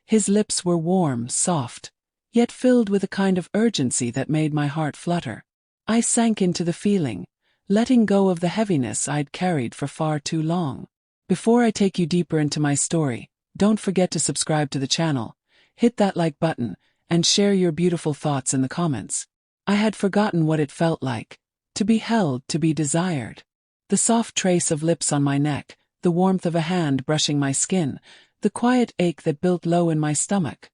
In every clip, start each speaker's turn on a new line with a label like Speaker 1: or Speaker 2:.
Speaker 1: His lips were warm, soft, yet filled with a kind of urgency that made my heart flutter. I sank into the feeling, letting go of the heaviness I'd carried for far too long. Before I take you deeper into my story, don't forget to subscribe to the channel, hit that like button, and share your beautiful thoughts in the comments. I had forgotten what it felt like, to be held, to be desired. The soft trace of lips on my neck, the warmth of a hand brushing my skin, the quiet ache that built low in my stomach.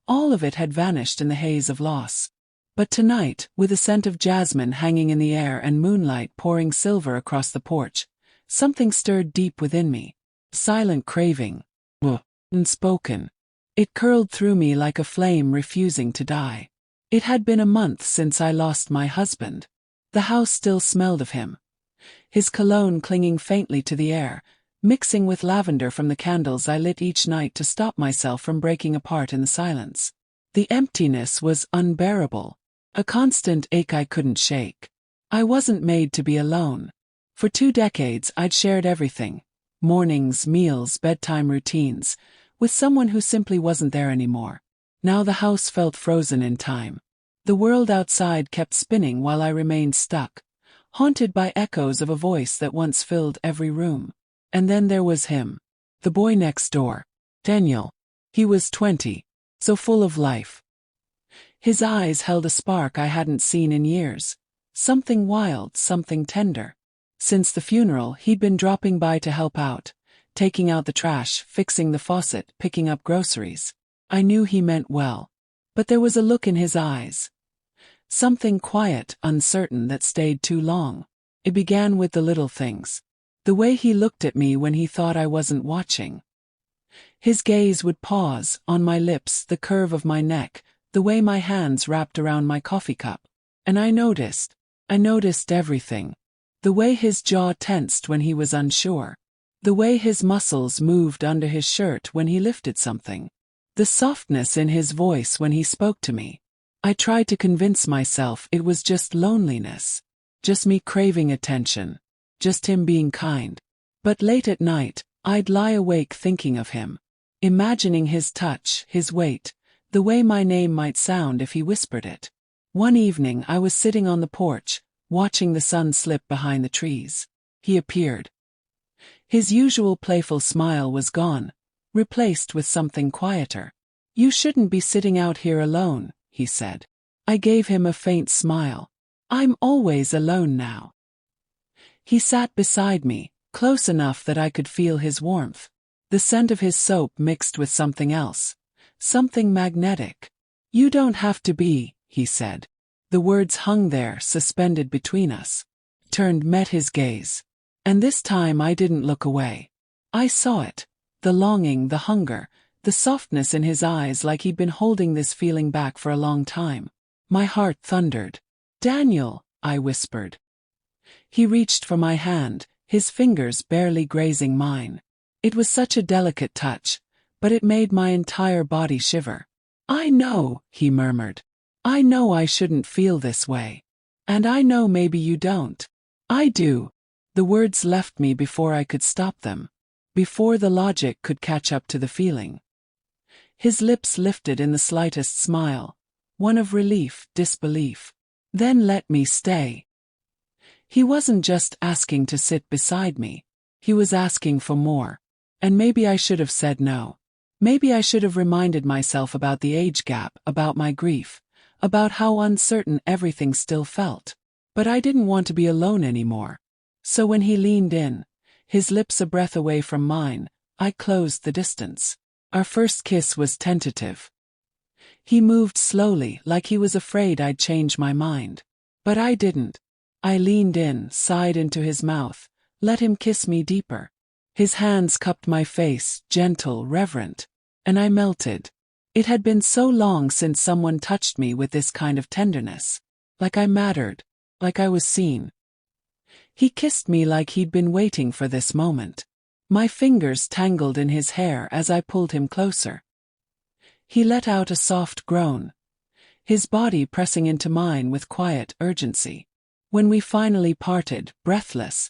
Speaker 1: All of it had vanished in the haze of loss. But tonight, with a scent of jasmine hanging in the air and moonlight pouring silver across the porch, something stirred deep within me. Silent craving. Unspoken. It curled through me like a flame refusing to die. It had been a month since I lost my husband. The house still smelled of him. His cologne clinging faintly to the air, mixing with lavender from the candles I lit each night to stop myself from breaking apart in the silence. The emptiness was unbearable. A constant ache I couldn't shake. I wasn't made to be alone. For 2 decades I'd shared everything. Mornings, meals, bedtime routines, with someone who simply wasn't there anymore. Now the house felt frozen in time. The world outside kept spinning while I remained stuck, haunted by echoes of a voice that once filled every room. And then there was him. The boy next door. Daniel. He was 20, so full of life. His eyes held a spark I hadn't seen in years. Something wild, something tender. Since the funeral, he'd been dropping by to help out, taking out the trash, fixing the faucet, picking up groceries. I knew he meant well. But there was a look in his eyes. Something quiet, uncertain that stayed too long. It began with the little things. The way he looked at me when he thought I wasn't watching. His gaze would pause, on my lips, the curve of my neck, the way my hands wrapped around my coffee cup. And I noticed everything. The way his jaw tensed when he was unsure. The way his muscles moved under his shirt when he lifted something. The softness in his voice when he spoke to me. I tried to convince myself it was just loneliness. Just me craving attention. Just him being kind. But late at night, I'd lie awake thinking of him. Imagining his touch, his weight, the way my name might sound if he whispered it. One evening I was sitting on the porch, watching the sun slip behind the trees. He appeared. His usual playful smile was gone, replaced with something quieter. "You shouldn't be sitting out here alone," he said. I gave him a faint smile. "I'm always alone now." He sat beside me, close enough that I could feel his warmth. The scent of his soap mixed with something else. Something magnetic. "You don't have to be," he said. The words hung there, suspended between us. Met his gaze. And this time I didn't look away. I saw it. The longing, the hunger, the softness in his eyes, like he'd been holding this feeling back for a long time. My heart thundered. "Daniel," I whispered. He reached for my hand, his fingers barely grazing mine. It was such a delicate touch, but it made my entire body shiver. "I know," he murmured. "I know I shouldn't feel this way. And I know maybe you don't." "I do." The words left me before I could stop them. Before the logic could catch up to the feeling. His lips lifted in the slightest smile. One of relief, disbelief. "Then let me stay." He wasn't just asking to sit beside me. He was asking for more. And maybe I should have said no. Maybe I should have reminded myself about the age gap, about my grief, about how uncertain everything still felt. But I didn't want to be alone anymore. So when he leaned in, his lips a breath away from mine, I closed the distance. Our first kiss was tentative. He moved slowly, like he was afraid I'd change my mind. But I didn't. I leaned in, sighed into his mouth, let him kiss me deeper. His hands cupped my face, gentle, reverent. And I melted. It had been so long since someone touched me with this kind of tenderness. Like I mattered. Like I was seen. He kissed me like he'd been waiting for this moment. My fingers tangled in his hair as I pulled him closer. He let out a soft groan, his body pressing into mine with quiet urgency. When we finally parted, breathless,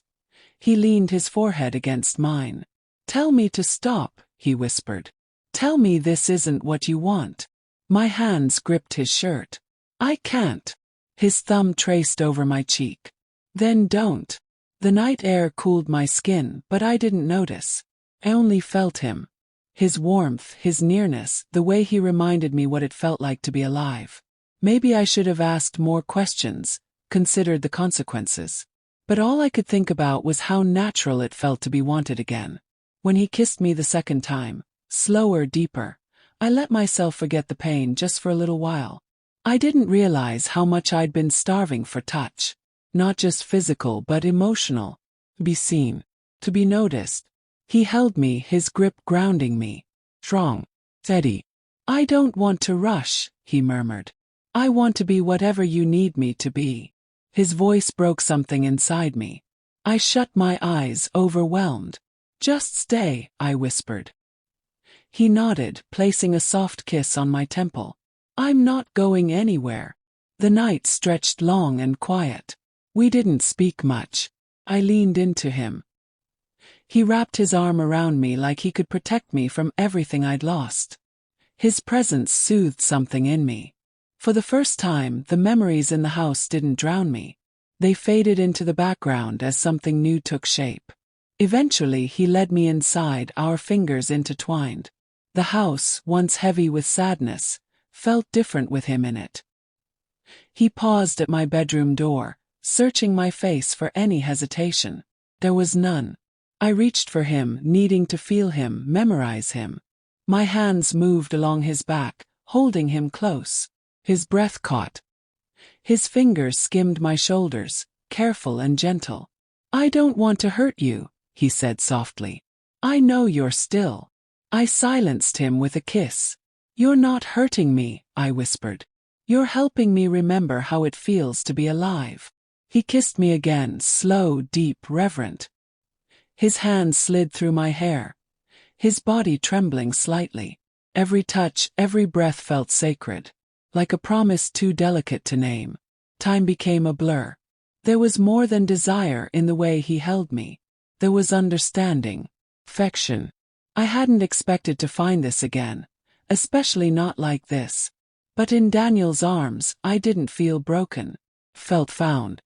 Speaker 1: he leaned his forehead against mine. "Tell me to stop," he whispered. Tell me this isn't what you want. My hands gripped his shirt. I can't. His thumb traced over my cheek. Then don't. The night air cooled my skin, but I didn't notice. I only felt him. His warmth, his nearness, the way he reminded me what it felt like to be alive. Maybe I should have asked more questions, considered the consequences. But all I could think about was how natural it felt to be wanted again. When he kissed me the second time, slower, deeper, I let myself forget the pain just for a little while. I didn't realize how much I'd been starving for touch. Not just physical but emotional. To be seen. To be noticed. He held me, his grip grounding me. Strong. Steady. I don't want to rush, he murmured. I want to be whatever you need me to be. His voice broke something inside me. I shut my eyes, overwhelmed. Just stay, I whispered. He nodded, placing a soft kiss on my temple. I'm not going anywhere. The night stretched long and quiet. We didn't speak much. I leaned into him. He wrapped his arm around me like he could protect me from everything I'd lost. His presence soothed something in me. For the first time, the memories in the house didn't drown me. They faded into the background as something new took shape. Eventually, he led me inside, our fingers intertwined. The house, once heavy with sadness, felt different with him in it. He paused at my bedroom door, searching my face for any hesitation. There was none. I reached for him, needing to feel him, memorize him. My hands moved along his back, holding him close. His breath caught. His fingers skimmed my shoulders, careful and gentle. I don't want to hurt you, he said softly. I know you're still. I silenced him with a kiss. You're not hurting me, I whispered. You're helping me remember how it feels to be alive. He kissed me again, slow, deep, reverent. His hands slid through my hair, his body trembling slightly. Every touch, every breath felt sacred, like a promise too delicate to name. Time became a blur. There was more than desire in the way he held me. There was understanding, affection. I hadn't expected to find this again, especially not like this. But in Daniel's arms, I didn't feel broken. Felt found.